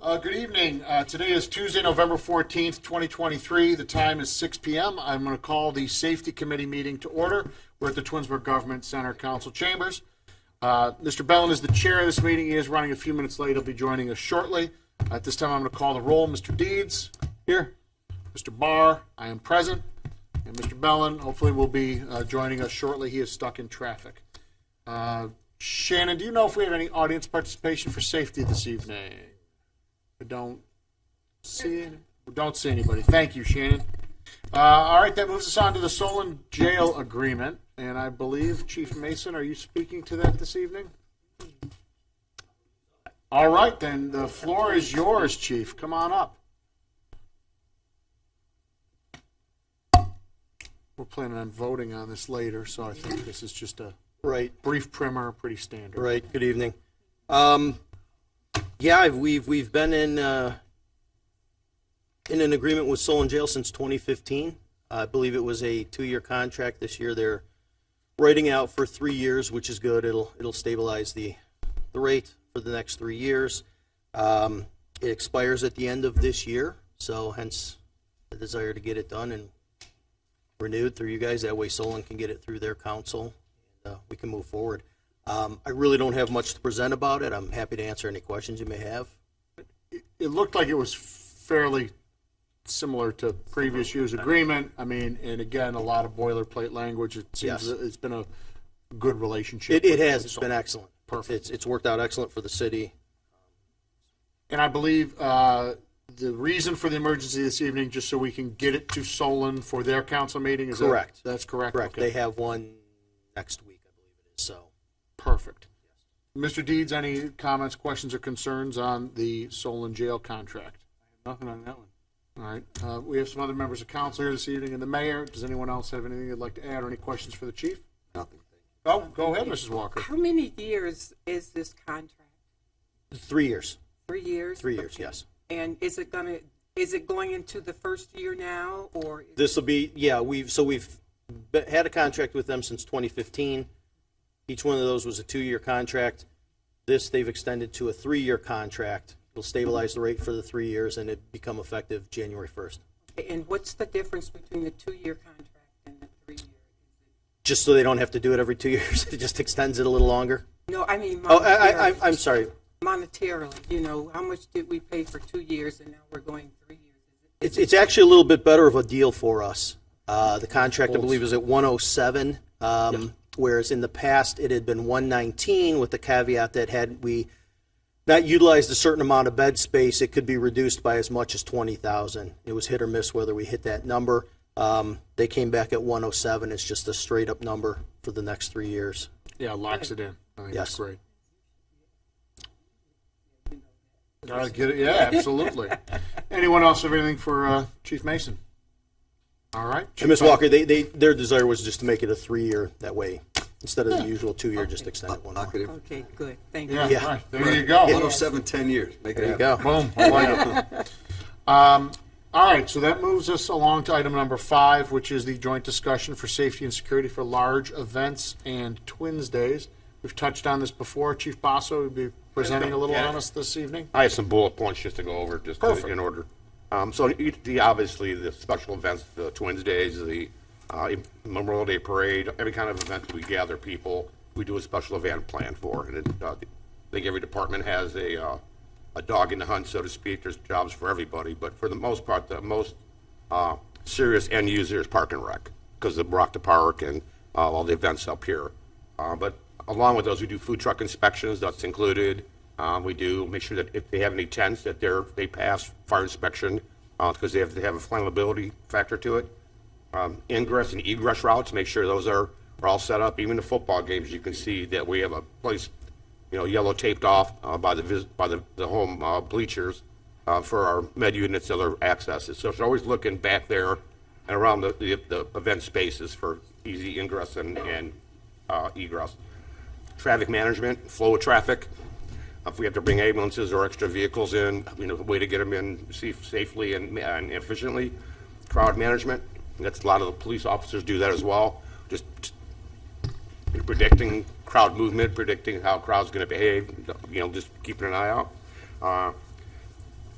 Good evening. Today is Tuesday, November 14th, 2023. The time is 6 p.m. I'm going to call the Safety Committee meeting to order. We're at the Twinsburg Government Center Council Chambers. Mr. Bellin is the chair of this meeting. He is running a few minutes late. He'll be joining us shortly. At this time, I'm going to call the roll. Mr. Deeds? Here. Mr. Barr? I am present. And Mr. Bellin, hopefully, will be joining us shortly. He is stuck in traffic. Shannon, do you know if we have any audience participation for safety this evening? We don't see anybody. Thank you, Shannon. All right, that moves us on to the Solon Jail Agreement. And I believe, Chief Mason, are you speaking to that this evening? All right, then. The floor is yours, Chief. Come on up. We're planning on voting on this later, so I think this is just a brief primer, pretty standard. Right. Good evening. Yeah, we've been in an agreement with Solon Jail since 2015. I believe it was a 2-year contract. This year they're writing out for 3 years, which is good. It'll stabilize the rate for the next 3 years. It expires at the end of this year, so hence the desire to get it done and renewed through you guys. That way Solon can get it through their council, and we can move forward. I really don't have much to present about it. I'm happy to answer any questions you may have. It looked like it was fairly similar to previous year's agreement. I mean, and again, a lot of boilerplate language. It seems it's been a good relationship. It has. It's been excellent. Perfect. It's worked out excellent for the city. And I believe the reason for the emergency this evening, just so we can get it to Solon for their council meeting, is correct. That's correct. Correct. Okay. They have one next week, I believe it is. So. Perfect. Mr. Deeds, any comments, questions, or concerns on the Solon Jail contract? Nothing on that one. All right. We have some other members of council here this evening and the mayor. Does anyone else have anything they'd like to add or any questions for the chief? Nothing. Oh, go ahead, Mrs. Walker. How many years is this contract? 3 years. 3 years? 3 years, yes. And is it going into the first year now, or? This will be, we've had a contract with them since 2015. Each one of those was a 2-year contract. This they've extended to a 3-year contract. It'll stabilize the rate for the 3 years, and it become effective January 1st. And what's the difference between the 2-year contract and the 3-year? Just so they don't have to do it every 2 years. It just extends it a little longer. No, I mean monetarily. I'm sorry. Monetarily, how much did we pay for 2 years, and now we're going 3 years? It's actually a little bit better of a deal for us. The contract, I believe, is at 107. Whereas in the past it had been 119 with the caveat that had we not utilized a certain amount of bed space, it could be reduced by as much as 20,000. It was hit or miss whether we hit that number. They came back at 107. It's just a straight up number for the next 3 years. Yeah, locks it in. I think that's great. Gotta get it. Yeah, absolutely. Anyone else have anything for Chief Mason? All right. And Ms. Walker, their desire was just to make it a 3-year that way. Instead of the usual 2-year, just extend it one more. Okay, good. Thank you. Yeah, right. There you go. 107, 10 years. Make it There you happen. go. Boom. I like it. All right, so that moves us along to item number 5, which is the joint discussion for safety and security for large events and Twins Days. We've touched on this before. Chief Basso will be presenting a little on us this evening. I have some bullet points just to go over, just in order. Obviously, the special events, the Twins Days, the Memorial Day Parade, every kind of event that we gather people, we do a special event plan for. And I think every department has a dog in the hunt, so to speak. There's jobs for everybody, but for the most part, the most serious end user is Park and Rec, because of Rock the Park and all the events up here. But along with those, we do food truck inspections. That's included. We do make sure that if they have any tents, that they pass fire inspection, because they have to have a flammability factor to it. Ingress and egress routes, make sure those are all set up. Even the football games, you can see that we have a place, yellow taped off by the home bleachers for our med units and other accesses. So it's always looking back there and around the event spaces for easy ingress and egress. Traffic management, flow of traffic. If we have to bring ambulances or extra vehicles in, a way to get them in safely and efficiently. Crowd management, that's a lot of the police officers do that as well. Just predicting crowd movement, predicting how a crowd's going to behave, just keeping an eye out.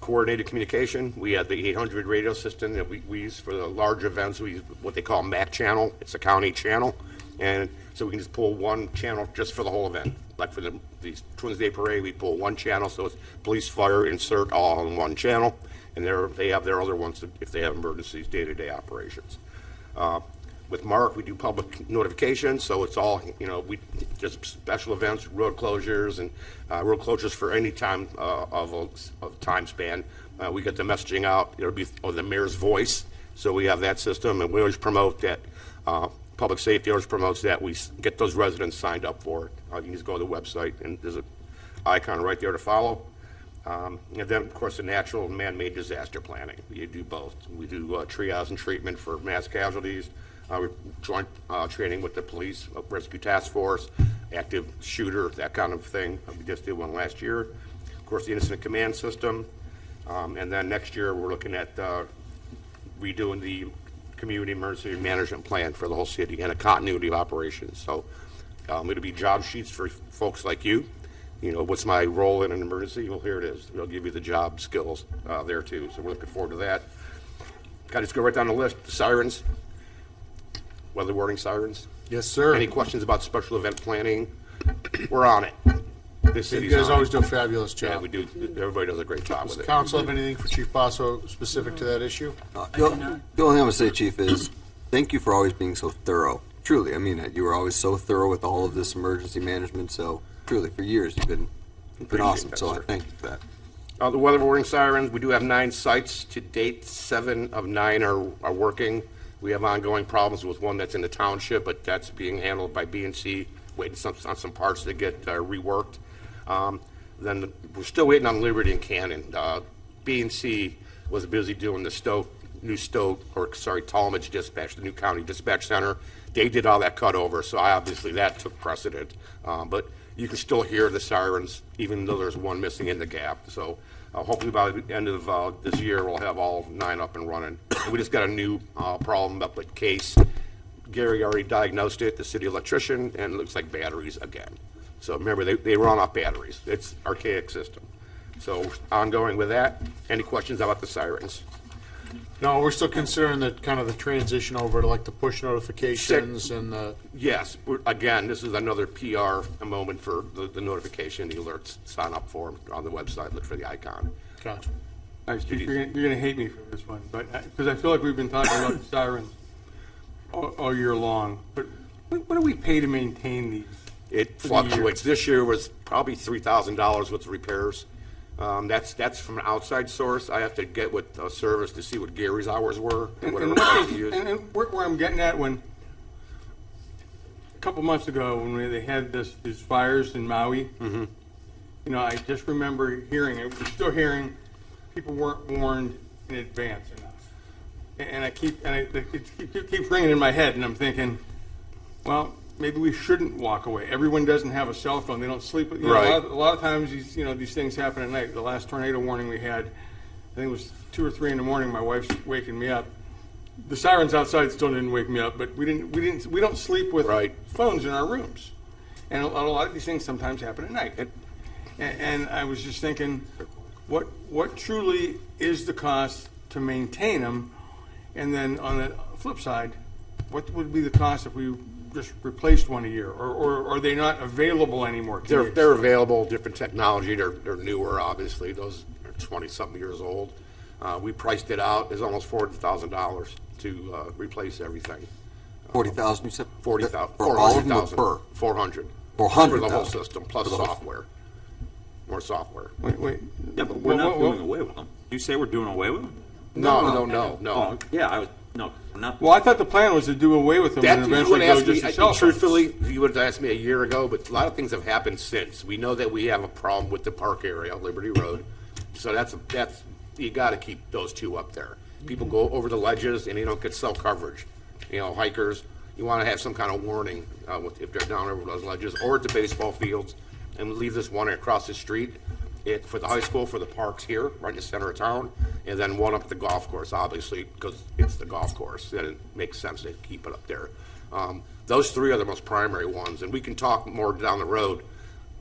coordinated communication. We have the 800 radio system that we use for the large events. We use what they call MAC channel. It's a county channel. And so we can just pull one channel just for the whole event. Like for the Twins Day Parade, we pull one channel, so it's police, fire, insert, all on one channel. And they have their other ones if they have emergencies, day-to-day operations. With Mark, we do public notifications, so it's all, we just special events, road closures, and road closures for any time of time span. We get the messaging out. It'll be the mayor's voice, so we have that system, and we always promote that. Public safety always promotes that. We get those residents signed up for it. You can just go to the website, and there's an icon right there to follow. And then, of course, the natural and man-made disaster planning. We do both. We do triage and treatment for mass casualties. We joint training with the police, rescue task force, active shooter, that kind of thing. We just did one last year. Of course, the incident command system. And then next year, we're looking at redoing the community emergency management plan for the whole city and a continuity of operations. So it'll be job sheets for folks like you. What's my role in an emergency? Well, here it is. It'll give you the job skills there too. So we're looking forward to that. Kind of just go right down the list. Sirens, weather warning sirens. Yes, sir. Any questions about special event planning? We're on it. This You city's guys on always it. do a fabulous Yeah, job. we do. Everybody does a great job with it. Council have anything for Chief Basso specific to that issue? The only thing I'm going to say, Chief, is thank you for always being so thorough. Truly, I mean it. You were always so thorough with all of this emergency management. So truly, for years, you've been awesome. that, So I sir. thank you for that. The weather warning sirens, we do have 9 sites to date. 7 of 9 are working. We have ongoing problems with one that's in the township, but that's being handled by B&C, waiting on some parts to get reworked. Then we're still waiting on Liberty and Cannon. B&C was busy doing the Talmadge dispatch, the new county dispatch center. They did all that cut over, so obviously that took precedent. But you can still hear the sirens, even though there's one missing in the gap. So hopefully by the end of this year, we'll have all 9 up and running. We just got a new problem up at Case. Gary already diagnosed it, the city electrician, and it looks like batteries again. So remember, they run off batteries. It's archaic system. So ongoing with that. Any questions about the sirens? No, we're still considering the kind of the transition over to like the push notifications and the, Yes. Again, this is another PR moment for the notification, the alerts. Sign up for them on the website. Look for the icon. gotcha. All right, Steve, you're gonna hate me for this one, but, because I feel like we've been talking about the sirens all year long, but what do we pay to maintain these? It For the year. fluctuates. This year was probably $3,000 worth of repairs. That's from an outside source. I have to get with a service to see what Gary's hours were and whatever price he used. And where I'm getting at, when, a couple months ago, when they had these fires in Maui, I just remember hearing, we're still hearing, people weren't warned in advance enough. And it keeps ringing in my head, and I'm thinking, well, maybe we shouldn't walk away. Everyone doesn't have a cell phone. They don't sleep. Right. A lot of times these things happen at night. The last tornado warning we had, I think it was 2 or 3 in the morning. My wife's waking me up. The sirens outside still didn't wake me up, but we don't sleep with Right. phones in our rooms. And a lot of these things sometimes happen at night. And I was just thinking, what truly is the cost to maintain them? And then on the flip side, what would be the cost if we just replaced one a year, or are they not available anymore? They're available, different technology. They're newer, obviously. Those are 20-something years old. We priced it out. It's almost $40,000 to replace everything. 40,000, you said? 40,000. For all of them or 400,000. per? 400. 400,000. For the whole system, plus For the whole- software. More software. Wait. Yeah, but we're not doing away with them. You say we're doing away with them? No. Oh, yeah, no, we're not. Well, I thought the plan was to do away with them That, and if you eventually would go ask me, just to cell phones. truthfully, if you would have asked me a year ago, but a lot of things have happened since. We know that we have a problem with the park area, Liberty Road. So that's you got to keep those 2 up there. People go over the ledges and they don't get cell coverage. Hikers, you want to have some kind of warning if they're down over those ledges, or at the baseball fields, and leave this one across the street. For the high school, for the parks here, right in the center of town, and then one up at the golf course, obviously, because it's the golf course, and it makes sense to keep it up there. Those 3 are the most primary ones, and we can talk more down the road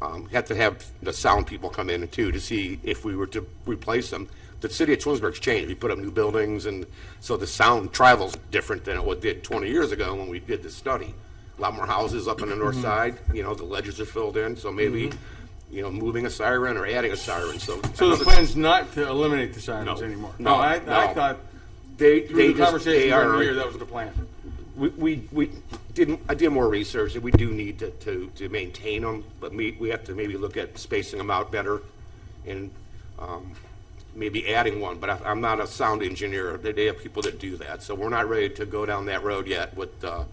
Have to have the sound people come in too to see if we were to replace them. The city of Twinsburg's changed. We put up new buildings, and so the sound travels different than it did 20 years ago when we did the study. A lot more houses up on the north side, the ledges are filled in, so maybe, moving a siren or adding a siren, so. So the plan's not to eliminate the sirens No. anymore? No, I no. thought They through the just, conversation they are, during the year, that was the plan. I did more research, and we do need to maintain them, but we have to maybe look at spacing them out better and maybe adding one, but I'm not a sound engineer. They have people that do that, so we're not ready to go down that road yet with a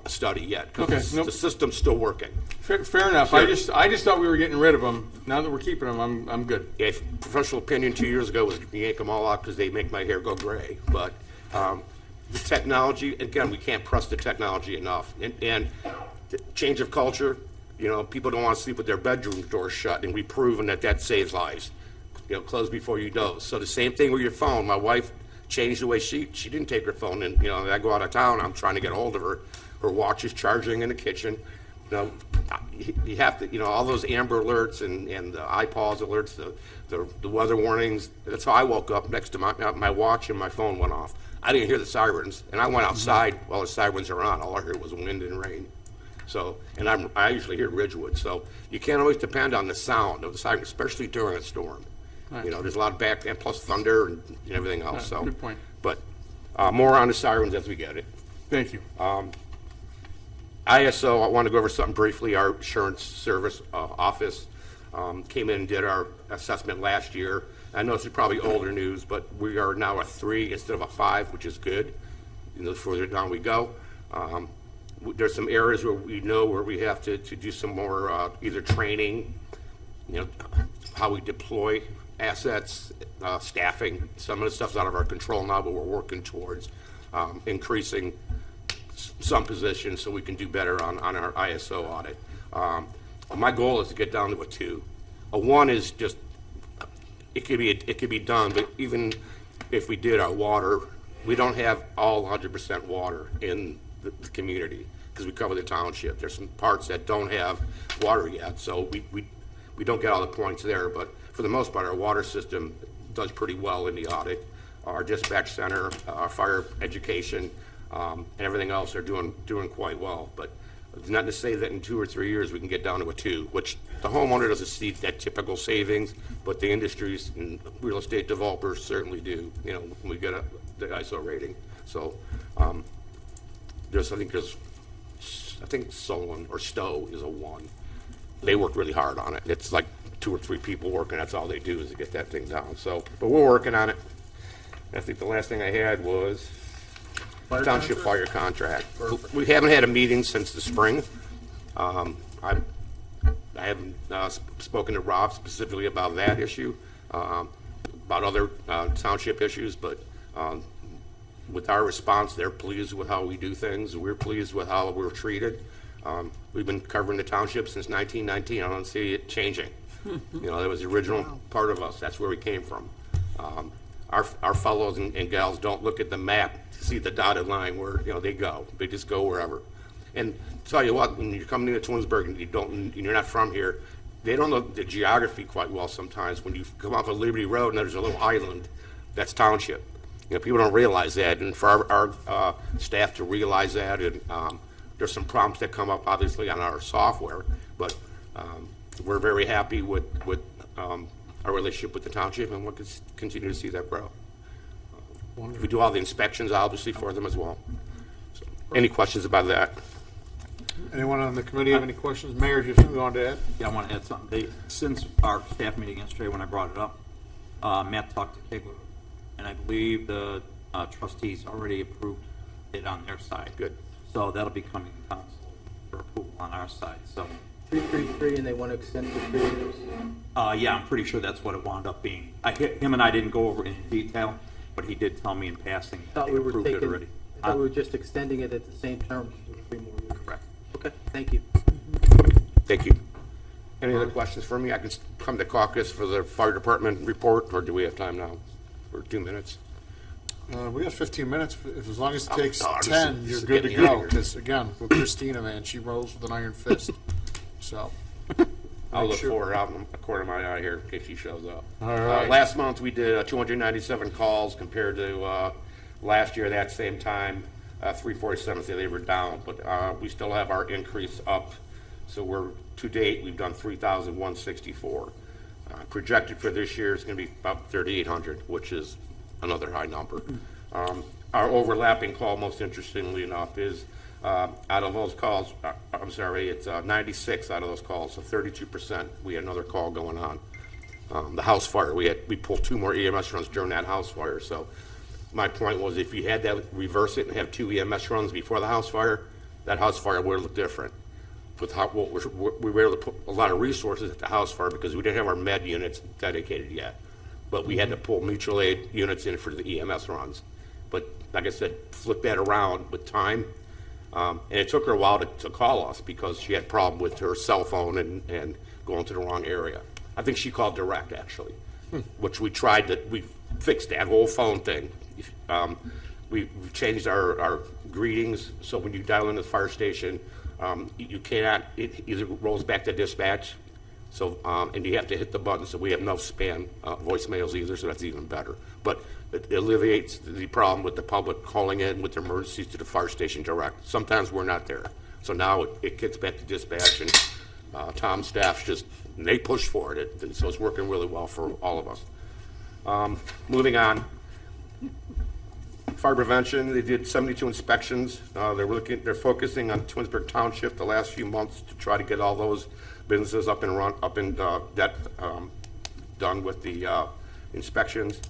study yet, Okay, because nope. the system's still working. Fair enough. Sure. I just thought we were getting rid of them. Now that we're keeping them, I'm good. Yeah, professional opinion 2 years ago was yank them all out because they make my hair go gray. But the technology, again, we can't press the technology enough. And the change of culture, people don't want to sleep with their bedroom doors shut, and we've proven that saves lives. Close before you doze. So the same thing with your phone. My wife changed the way she didn't take her phone, and I go out of town, I'm trying to get a hold of her. Her watch is charging in the kitchen. You have to, all those Amber alerts and the iPause alerts, the weather warnings. That's how I woke up next to my watch and my phone went off. I didn't hear the sirens, and I went outside while the sirens are on. All I heard was wind and rain. So, and I usually hear Ridgewood. So you can't always depend on the sound of the siren, especially during a storm. There's a lot of back and plus thunder and everything else. So, good point. But more on the sirens as we get it. Thank you. ISO, I want to go over something briefly. Our insurance service office came in and did our assessment last year. I know this is probably older news, but we are now a 3 instead of a 5, which is good. The further down we go. There's some areas where we have to do some more either training, how we deploy assets, staffing. Some of the stuff's out of our control now, but we're working towards increasing some positions so we can do better on our ISO audit. My goal is to get down to a 2. A 1 is just, it could be done, but even if we did our water, we don't have all 100% water in the community because we cover the township. There's some parts that don't have water yet, so we don't get all the points there, but for the most part, our water system does pretty well in the audit. Our dispatch center, our fire education, and everything else are doing quite well. But it's not to say that in 2 or 3 years we can get down to a 2, which the homeowner doesn't see that typical savings, but the industries and real estate developers certainly do. When we get the ISO rating. So I think Solon or Stowe is a 1. They work really hard on it. It's like 2 or 3 people working. That's all they do is to get that thing down. So, but we're working on it. I think the last thing I had was township fire contract. We haven't had a meeting since the spring. I haven't spoken to Rob specifically about that issue, about other township issues, but with our response, they're pleased with how we do things. We're pleased with how we're treated. We've been covering the township since 1919. I don't see it changing. That was the original part of us. That's where we came from. Our fellows and gals don't look at the map to see the dotted line where they go. They just go wherever. And tell you what, when you're coming into Twinsburg and you're not from here, they don't know the geography quite well sometimes. When you come off of Liberty Road and there's a little island, that's township. People don't realize that, and for our staff to realize that, and there's some problems that come up obviously on our software, but we're very happy with our relationship with the township, and we'll continue to see that grow. We do all the inspections obviously for them as well. So, any questions about that? Anyone on the committee have any questions? Mayor, do you have something you wanted to add? Yeah, I want to add something. Since our staff meeting yesterday, when I brought it up, Matt talked to Kegler, and I believe the trustees already approved it on their side. Good. So that'll be coming to council for approval on our side. So, 333, and they want to extend it to 3 years. yeah, I'm pretty sure that's what it wound up being. Him and I didn't go over it in detail, but he did tell me in passing I that thought they we were approved it taking, already. I thought we were just extending it at the same term for 3 more years. Correct. Okay, thank you. Thank you. Any other questions for me? I can come to caucus for the fire department report, or do we have time now for 2 minutes? We have 15 minutes. As long as it takes no, I'm 10, just you're good to getting out of go. here. Because, again, with Christina, man, she rolls with an iron fist. So, I'll make look sure. for her out in the corner of my eye here in case she shows up. All right. Last month, we did 297 calls compared to last year, that same time, 347, so they were down. But we still have our increase up. So to date, we've done 3,164. Projected for this year is going to be about 3,800, which is another high number. Our overlapping call, most interestingly enough, is out of those calls, it's 96 out of those calls, so 32%, we had another call going on. The house fire, we pulled 2 more EMS runs during that house fire. So my point was, if you had that, reverse it and have 2 EMS runs before the house fire, that house fire would look different. With we were able to put a lot of resources at the house fire because we didn't have our med units dedicated yet. But we had to pull mutual aid units in for the EMS runs. But like I said, flip that around with time. And it took her a while to call us because she had a problem with her cell phone and going to the wrong area. I think she called direct, actually, which we fixed that whole phone thing. We've changed our greetings, so when you dial into the fire station, you cannot, it either rolls back to dispatch, so, and you have to hit the button, so we have no spam voicemails either, so that's even better. But it alleviates the problem with the public calling in with their emergencies to the fire station direct. Sometimes we're not there. So now it kicks back to dispatch, and Tom's staff they push for it. So it's working really well for all of us. Moving on. Fire prevention, they did 72 inspections. They're focusing on Twinsburg Township the last few months to try to get all those businesses up and done with the inspections.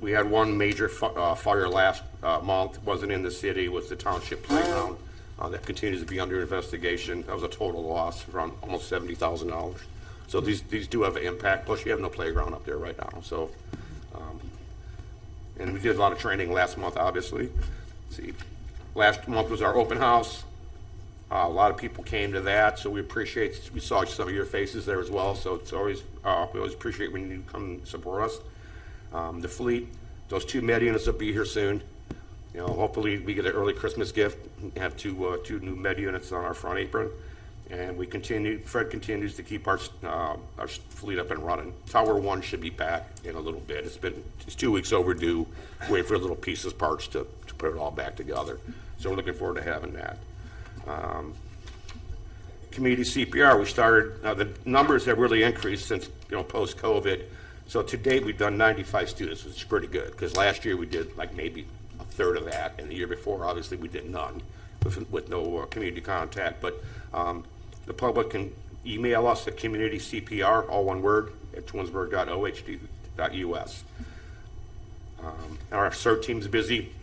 We had one major fire last month, wasn't in the city, was the township playground. That continues to be under investigation. That was a total loss around almost $70,000. So these do have an impact, plus you have no playground up there right now. So, and we did a lot of training last month, obviously. Let's see, last month was our open house. A lot of people came to that, so we saw some of your faces there as well. So it's always, we always appreciate when you come support us. The fleet, those 2 med units will be here soon. You know, hopefully we get an early Christmas gift and have two new med units on our front apron. And Fred continues to keep our fleet up and running. Tower 1 should be back in a little bit. It's 2 weeks overdue, waiting for little pieces, parts to put it all back together. So we're looking forward to having that. Community CPR, we started, the numbers have really increased since, post-COVID. So to date, we've done 95 students, which is pretty good, because last year we did like maybe a third of that, and the year before, obviously, we did none with no community contact. But the public can email us at communitycpr, all one word, at twinsburg.ohd.us. Our CERT team's busy.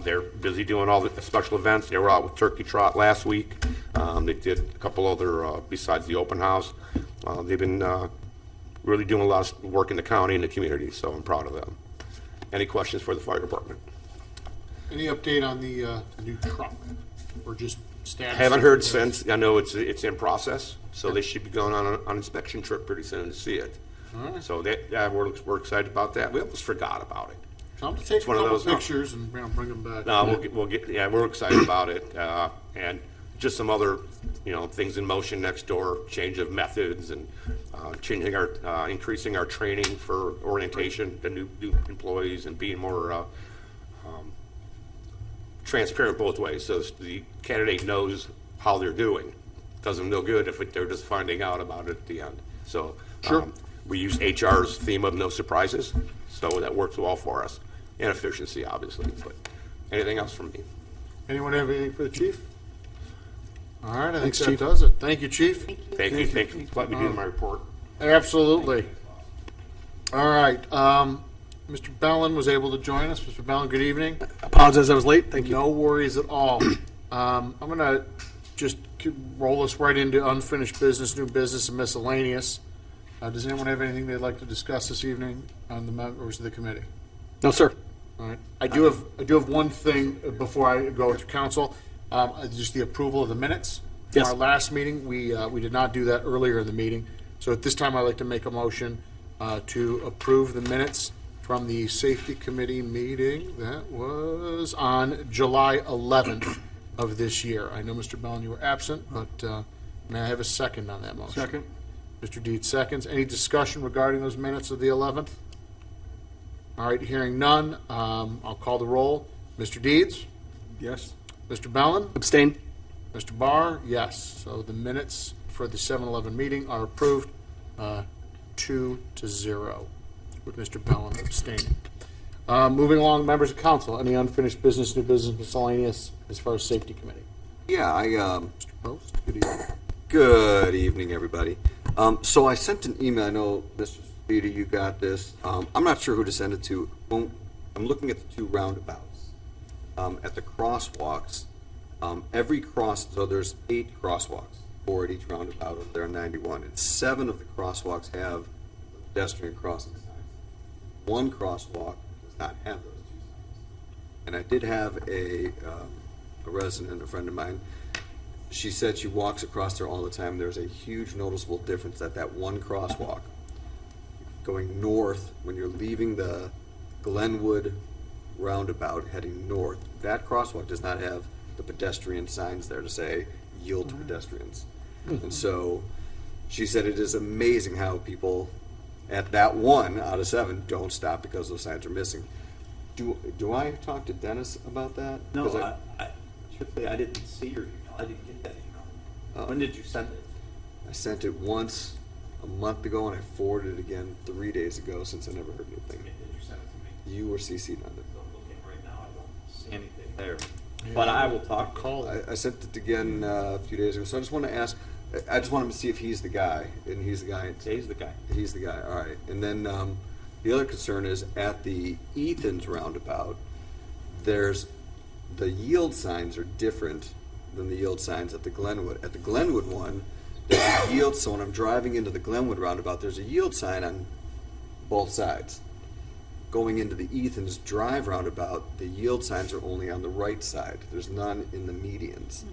They're busy doing all the special events. They were out with Turkey Trot last week. They did a couple other, besides the open house. They've been really doing a lot of work in the county and the community, so I'm proud of them. Any questions for the fire department? Any update on the new truck, or just status? Haven't heard since. I know it's in process, so they should be going on an inspection trip pretty soon to see it. All right. So we're excited about that. We almost forgot about it. Tell them to take a one of couple those, pictures and bring them back. No, we're excited about it, and just some other, things in motion next door, change of methods, and increasing our training for orientation to new employees, and being more transparent both ways, so the candidate knows how they're doing. Does them no good if they're just finding out about it at the end. So Sure. We use HR's theme of no surprises, so that works well for us, and efficiency, obviously. But anything else from me? Anyone have anything for the chief? All right, I think that does it. Thank you, chief. Thank you. Let me do my report. Absolutely. All right, Mr. Bellin was able to join us. Mr. Bellin, good evening. Apologize I was late. Thank you. No worries at all. I'm going to just roll us right into unfinished business, new business, and miscellaneous. Does anyone have anything they'd like to discuss this evening on the members of the committee? No, sir. All right. I do have one thing before I go to council. Just the approval of the minutes. Yes. From our last meeting, we did not do that earlier in the meeting. So at this time, I'd like to make a motion to approve the minutes from the safety committee meeting that was on July 11th of this year. I know, Mr. Bellin, you were absent, but may I have a second on that motion? Second. Mr. Deeds seconds. Any discussion regarding those minutes of the 11th? All right, hearing none, I'll call the roll. Mr. Deeds? Yes. Mr. Bellin? Abstain? Mr. Barr? Yes. So the minutes for the 7-11 meeting are approved 2-0, with Mr. Bellin abstaining. Moving along, members of council, any unfinished business, new business, miscellaneous as far as safety committee? Yeah, Mr. Post? Good evening. good evening, everybody. So I sent an email. I know, Mr. Speedy, you got this. I'm not sure who to send it to. I'm looking at the two roundabouts. At the crosswalks, so there's 8 crosswalks, 4 at each roundabout over there on 91, and 7 of the crosswalks have pedestrian crossing signs. One crosswalk does not have those 2 signs. And I did have a resident, a friend of mine, she said she walks across there all the time. There's a huge noticeable difference at that one crosswalk. Going north, when you're leaving the Glenwood roundabout heading north, that crosswalk does not have the pedestrian signs there to say yield to pedestrians. And so she said it is amazing how people at that 1 out of 7 don't stop because those signs are missing. Do I talk to Dennis about that? No, 'Cause I truthfully, I didn't see your email. I didn't get that email. When did you send it? I sent it once a month ago, and I forwarded it again 3 days ago since I never heard anything. Did you send it to me? You were CC'd on it. I'm looking right now, I don't see anything there. But I will talk. Call it. I sent it again a few days ago, so I just want to ask, I just want him to see if he's the guy, and he's the guy. He's the guy. He's the guy, all right. And then the other concern is at the Ethans roundabout, there's, the yield signs are different than the yield signs at the Glenwood. At the Glenwood one, there's a yield, so when I'm driving into the Glenwood roundabout, there's a yield sign on both sides. Going into the Ethans Drive roundabout, the yield signs are only on the right side. There's none in the medians.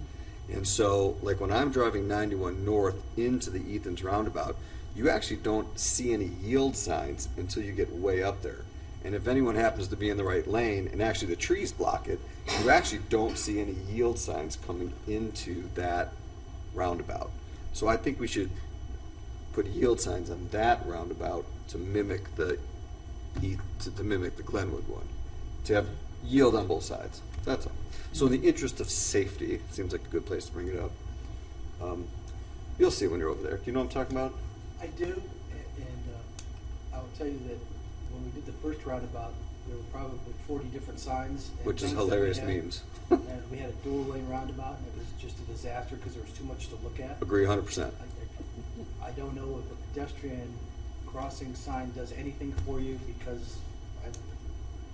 And so, like when I'm driving 91 north into the Ethans roundabout, you actually don't see any yield signs until you get way up there. And if anyone happens to be in the right lane, and actually the trees block it, you actually don't see any yield signs coming into that roundabout. So I think we should put yield signs on that roundabout to mimic the Glenwood one, to have yield on both sides. That's all. So in the interest of safety, it seems like a good place to bring it up. You'll see when you're over there. Do you know what I'm talking about? I do, and I will tell you that when we did the first roundabout, there were probably 40 different signs. And Which is things that we hilarious had. memes. And we had a dual lane roundabout, and it was just a disaster because there was too much to look at. Agree 100%. I don't know if a pedestrian crossing sign does anything for you, because I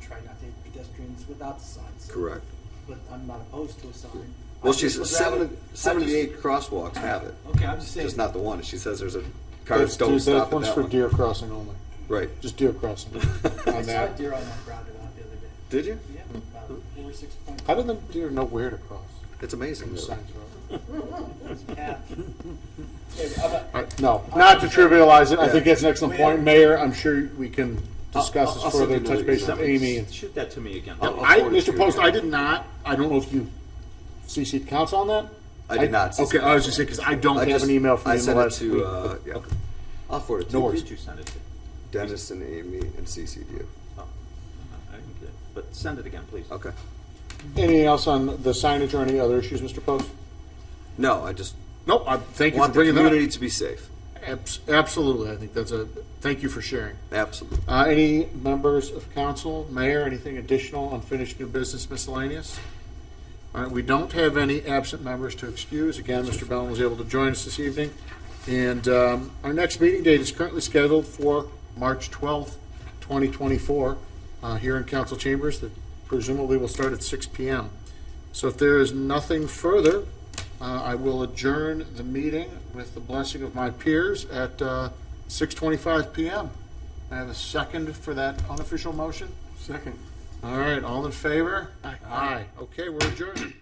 try not to hit pedestrians without the signs. Correct. But I'm not opposed to a sign. Well, I she's just would rather- 78 crosswalks have it. Okay, I'm just saying. Just not the one. She says there's a cars don't That stop at one's that for one. deer crossing only. Right. Just deer crossing I on saw that. a deer on that roundabout the other day. Did you? Yeah, about 4 or 6 points. How do the deer know where to cross? It's amazing. The really. signs are up. It's a path. Okay, I'm not- All right, no, not to trivialize it, I think that's an excellent point. Mayor, I'm sure we can discuss I'll this send further, you touch the base with email. Amy. and- Shoot that to me again. I'll I, forward it to Mr. you Post, again. I did not, I don't know if you CC'd council on that? I did not. Okay, I was just saying, because I don't have just- an email from I you in the sent it last to, week. yeah. I'll forward it to No you. worries. Who did you send it to? Dennis and Amy and CC'd you. Oh, I didn't get it. But send it again, please. Okay. Anything else on the signage or any other issues, Mr. Post? No, I just Nope, thank you for want the bringing that community up. to be safe. Absolutely, I think that's thank you for sharing. Absolutely. Any members of council, mayor, anything additional, unfinished new business miscellaneous? All right, we don't have any absent members to excuse. Again, Mr. Bellin was able to join us this evening. And our next meeting date is currently scheduled for March 12th, 2024, here in council chambers, that presumably will start at 6 p.m. So if there is nothing further, I will adjourn the meeting with the blessing of my peers at 6:25 p.m. I have a second for that unofficial motion. Second. All right, all in favor? Aye. Okay, we're adjourned.